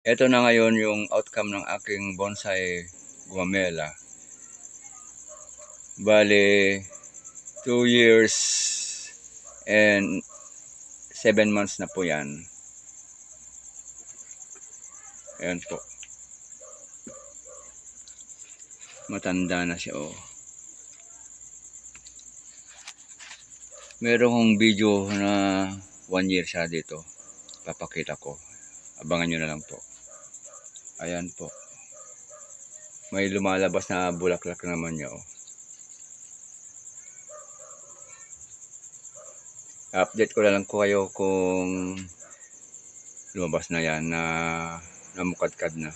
Eto na ngayon yung outcome ng aking bonsai gumamela. Bale, 2 years and 7 months na po yan. Ayan po. Matanda na siya, oh. Meron kong video na 1 year siya dito. Papakita ko. Abangan nyo na lang po. Ayan po. May lumalabas na bulaklak naman niya, oh. Update ko na lang ko kayo kung lumabas na yan, na namukadkad na.